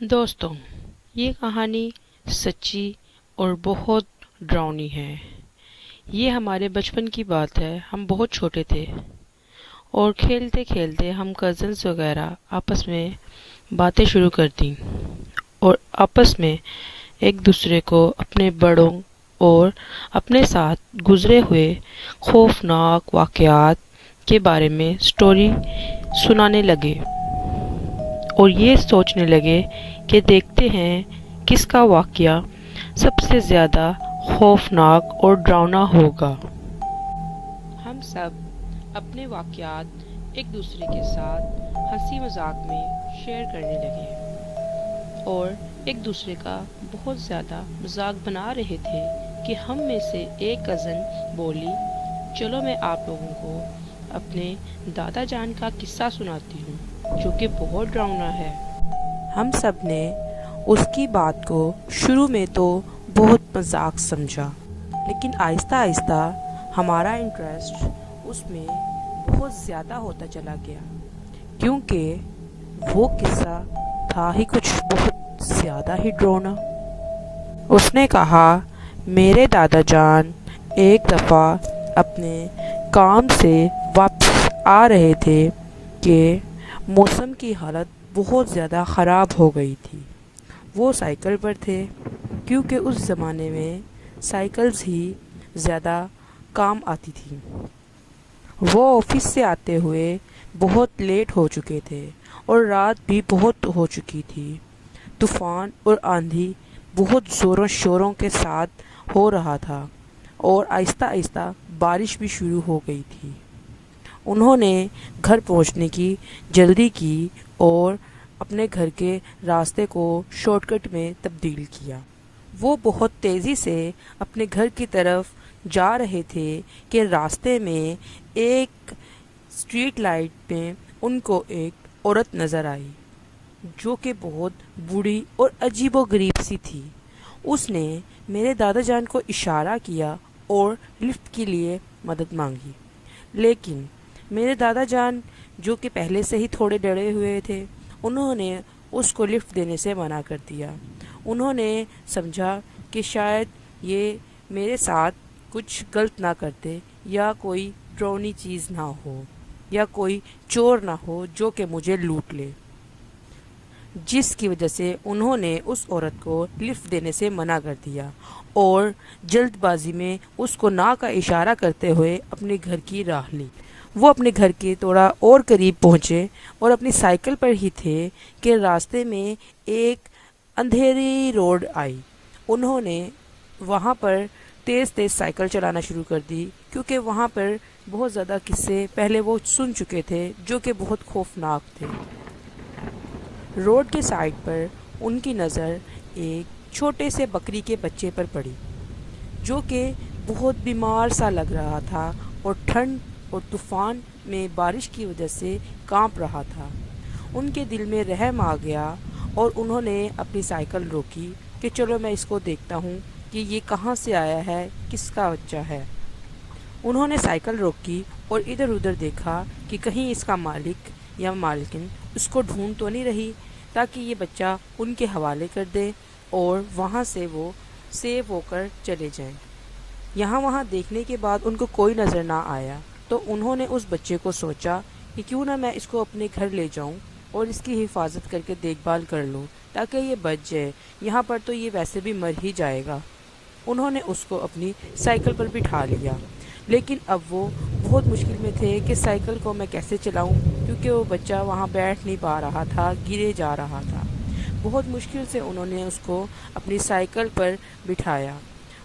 دوستوں، یہ کہانی سچی اور بہت ڈراؤنی ہے۔ یہ ہمارے بچپن کی بات ہے۔ ہم بہت چھوٹے تھے اور کھیلتے کھیلتے ہم کزنز وغیرہ آپس میں باتیں شروع کر دیں اور آپس میں ایک دوسرے کو اپنے بڑوں اور اپنے ساتھ گزرے ہوئے خوفناک واقعات کے بارے میں سٹوری سنانے لگے اور یہ سوچنے لگے کہ دیکھتے ہیں کس کا واقعہ سب سے زیادہ خوفناک اور ڈراؤنا ہوگا۔ ہم سب اپنے واقعات ایک دوسرے کے ساتھ ہنسی مذاق میں شیئر کرنے لگے اور ایک دوسرے کا بہت زیادہ مذاق بنا رہے تھے کہ ہم میں سے ایک کزن بولی، چلو میں آپ لوگوں کو اپنے دادا جان کا قصہ سناتی ہوں جو کہ بہت ڈراؤنا ہے۔ ہم سب نے اس کی بات کو شروع میں تو بہت مذاق سمجھا، لیکن آہستہ آہستہ ہمارا انٹرسٹ اس میں بہت زیادہ ہوتا چلا گیا، کیونکہ وہ قصہ تھا ہی کچھ بہت زیادہ ہی ڈراؤنا۔ اس نے کہا، میرے دادا جان ایک دفعہ اپنے کام سے واپس آ رہے تھے کہ موسم کی حالت بہت زیادہ خراب ہو گئی تھی۔ وہ سائیکل پر تھے، کیونکہ اس زمانے میں سائیکلز ہی زیادہ کام آتی تھی۔ وہ آفس سے آتے ہوئے بہت لیٹ ہو چکے تھے اور رات بھی بہت ہو چکی تھی۔ طوفان اور آندھی بہت زوروں شوروں کے ساتھ ہو رہا تھا اور آہستہ آہستہ بارش بھی شروع ہو گئی تھی۔ انہوں نے گھر پہنچنے کی جلدی کی اور اپنے گھر کے راستے کو شارٹ کٹ میں تبدیل کیا۔ وہ بہت تیزی سے اپنے گھر کی طرف جا رہے تھے کہ راستے میں ایک اسٹریٹ لائٹ میں ان کو ایک عورت نظر آئی جو کہ بہت بوڑھی اور عجیب و غریب سی تھی۔ اس نے میرے دادا جان کو اشارہ کیا اور لفٹ کے لیے مدد مانگی، لیکن میرے دادا جان جو کہ پہلے سے ہی تھوڑے ڈرے ہوئے تھے، انہوں نے اس کو لفٹ دینے سے منع کر دیا۔ انہوں نے سمجھا کہ شاید یہ میرے ساتھ کچھ غلط نہ کرتے یا کوئی ڈراؤنی چیز نہ ہو یا کوئی چور نہ ہو جو کہ مجھے لوٹ لے، جس کی وجہ سے انہوں نے اس عورت کو لفٹ دینے سے منع کر دیا اور جلد بازی میں اس کو نہ کا اشارہ کرتے ہوئے اپنے گھر کی راہ لی۔ وہ اپنے گھر کے تھوڑا اور قریب پہنچے اور اپنی سائیکل پر ہی تھے کہ راستے میں ایک اندھیری روڈ آئی۔ انہوں نے وہاں پر تیز تیز سائیکل چلانا شروع کر دی، کیونکہ وہاں پر بہت زیادہ قصے پہلے وہ سن چکے تھے جو کہ بہت خوفناک تھے۔ روڈ کے سائڈ پر ان کی نظر ایک چھوٹے سے بکری کے بچے پر پڑی جو کہ بہت بیمار سا لگ رہا تھا اور ٹھنڈ اور طوفان میں بارش کی وجہ سے کانپ رہا تھا۔ ان کے دل میں رحم آ گیا اور انہوں نے اپنی سائیکل روکی کہ چلو میں اس کو دیکھتا ہوں کہ یہ کہاں سے آیا ہے، کس کا بچہ ہے۔ انہوں نے سائیکل روکی اور ادھر ادھر دیکھا کہ کہیں اس کا مالک یا مالکن اس کو ڈھونڈ تو نہیں رہی تاکہ یہ بچہ ان کے حوالے کر دے اور وہاں سے وہ سیو ہو کر چلے جائیں۔ یہاں وہاں دیکھنے کے بعد ان کو کوئی نظر نہ آیا تو انہوں نے اس بچے کو سوچا کہ کیوں نہ میں اس کو اپنے گھر لے جاؤں اور اس کی حفاظت کر کے دیکھ بھال کر لوں تاکہ یہ بچ جائے، یہاں پر تو یہ ویسے بھی مر ہی جائے گا۔ انہوں نے اس کو اپنی سائیکل پر بٹھا لیا، لیکن اب وہ بہت مشکل میں تھے کہ سائیکل کو میں کیسے چلاؤں، کیونکہ وہ بچہ وہاں بیٹھ نہیں پا رہا تھا، گرے جا رہا تھا۔ بہت مشکل سے انہوں نے اس کو اپنی سائیکل پر بٹھایا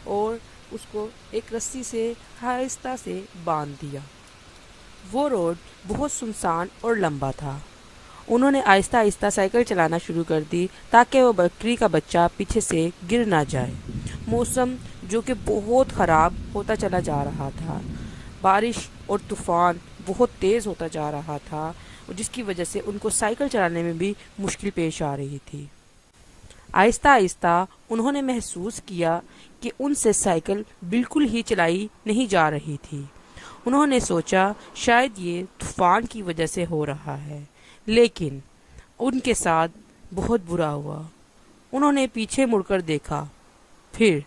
اور اس کو ایک رسی سے آہستہ سے باندھ دیا۔ وہ روڈ بہت سنسان اور لمبا تھا۔ انہوں نے آہستہ آہستہ سائیکل چلانا شروع کر دی تاکہ وہ بکری کا بچہ پیچھے سے گر نہ جائے۔ موسم جو کہ بہت خراب ہوتا چلا جا رہا تھا، بارش اور طوفان بہت تیز ہوتا جا رہا تھا، جس کی وجہ سے ان کو سائیکل چلانے میں بھی مشکل پیش آ رہی تھی۔ آہستہ آہستہ انہوں نے محسوس کیا کہ ان سے سائیکل بالکل ہی چلائی نہیں جا رہی تھی۔ انہوں نے سوچا شاید یہ طوفان کی وجہ سے ہو رہا ہے، لیکن ان کے ساتھ بہت برا ہوا۔ انہوں نے پیچھے مڑ کر دیکھا، پھر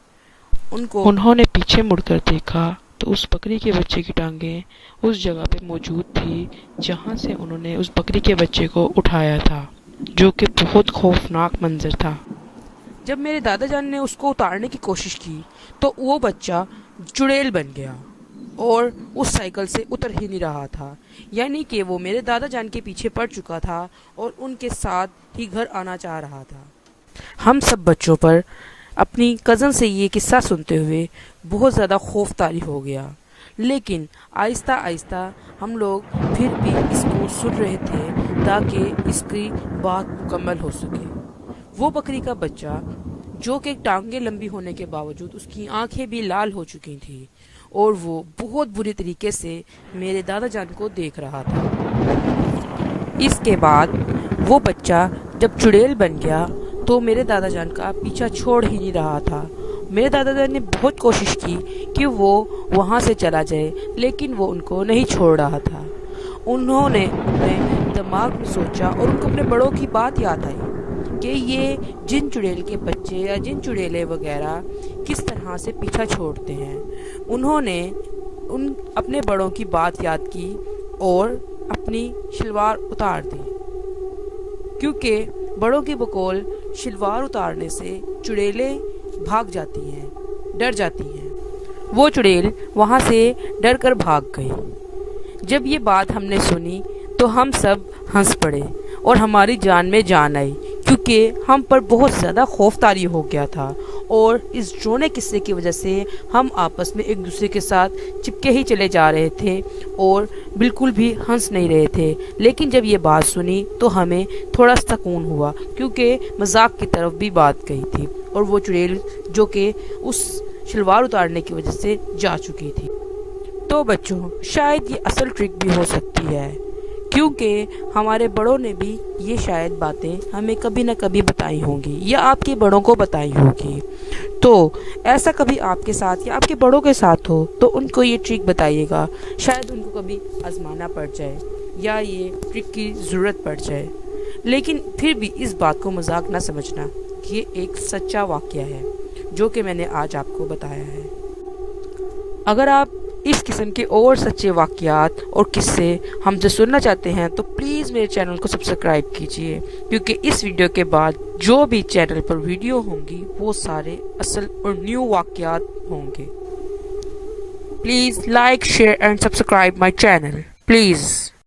انہوں نے پیچھے مڑ کر دیکھا تو اس بکری کے بچے کی ٹانگیں اس جگہ پہ موجود تھی جہاں سے انہوں نے اس بکری کے بچے کو اٹھایا تھا، جو کہ بہت خوفناک منظر تھا۔ جب میرے دادا جان نے اس کو اتارنے کی کوشش کی تو وہ بچہ چڑیل بن گیا اور اس سائیکل سے اتر ہی نہیں رہا تھا، یعنی کہ وہ میرے دادا جان کے پیچھے پڑ چکا تھا اور ان کے ساتھ ہی گھر آنا چاہ رہا تھا۔ ہم سب بچوں پر اپنی کزن سے یہ قصہ سنتے ہوئے بہت زیادہ خوف طاری ہو گیا، لیکن آہستہ آہستہ ہم لوگ پھر بھی اس کو سن رہے تھے تاکہ اس کی بات مکمل ہو سکے۔ وہ بکری کا بچہ جو کہ ٹانگیں لمبی ہونے کے باوجود اس کی آنکھیں بھی لال ہو چکی تھیں اور وہ بہت بری طریقے سے میرے دادا جان کو دیکھ رہا تھا۔ اس کے بعد وہ بچہ جب چڑیل بن گیا تو میرے دادا جان کا پیچھا چھوڑ ہی نہیں رہا تھا۔ میرے دادا جان نے بہت کوشش کی کہ وہ وہاں سے چلا جائے، لیکن وہ ان کو نہیں چھوڑ رہا تھا۔ انہوں نے اپنے دماغ میں سوچا اور ان کو اپنے بڑوں کی بات یاد آئی کہ یہ جن چڑیل کے بچے یا جن چڑیلے وغیرہ کس طرح سے پیچھا چھوڑتے ہیں۔ انہوں نے اپنے بڑوں کی بات یاد کی اور اپنی شلوار اتار دی، کیونکہ بڑوں کی بقول شلوار اتارنے سے چڑیلیں بھاگ جاتی ہیں، ڈر جاتی ہیں۔ وہ چڑیل وہاں سے ڈر کر بھاگ گئی۔ جب یہ بات ہم نے سنی تو ہم سب ہنس پڑے اور ہماری جان میں جان آئی، کیونکہ ہم پر بہت زیادہ خوف طاری ہو گیا تھا اور اس ڈراؤنے قصے کی وجہ سے ہم آپس میں ایک دوسرے کے ساتھ چپکے ہی چلے جا رہے تھے اور بالکل بھی ہنس نہیں رہے تھے۔ لیکن جب یہ بات سنی تو ہمیں تھوڑا سکون ہوا، کیونکہ مذاق کی طرف بھی بات گئی تھی اور وہ چڑیل جو کہ اس شلوار اتارنے کی وجہ سے جا چکی تھی۔ تو بچوں، شاید یہ اصل ٹرک بھی ہو سکتی ہے، کیونکہ ہمارے بڑوں نے بھی یہ شاید باتیں ہمیں کبھی نہ کبھی بتائی ہوں گی یا آپ کے بڑوں کو بتائی ہوگی۔ تو ایسا کبھی آپ کے ساتھ یا آپ کے بڑوں کے ساتھ ہو تو ان کو یہ ٹرک بتائیے گا، شاید ان کو کبھی آزمانا پڑ جائے یا یہ ٹرک کی ضرورت پڑ جائے۔ لیکن پھر بھی اس بات کو مذاق نہ سمجھنا، یہ ایک سچا واقعہ ہے جو کہ میں نے آج آپ کو بتایا ہے۔ اگر آپ اس قسم کے اور سچے واقعات اور قصے ہم سے سننا چاہتے ہیں تو پلیز میرے چینل کو سبسکرائب کیجئے، کیونکہ اس ویڈیو کے بعد جو بھی چینل پر ویڈیو ہوں گی وہ سارے اصل اور نیو واقعات ہوں گے۔ Please like, share and subscribe my channel, please.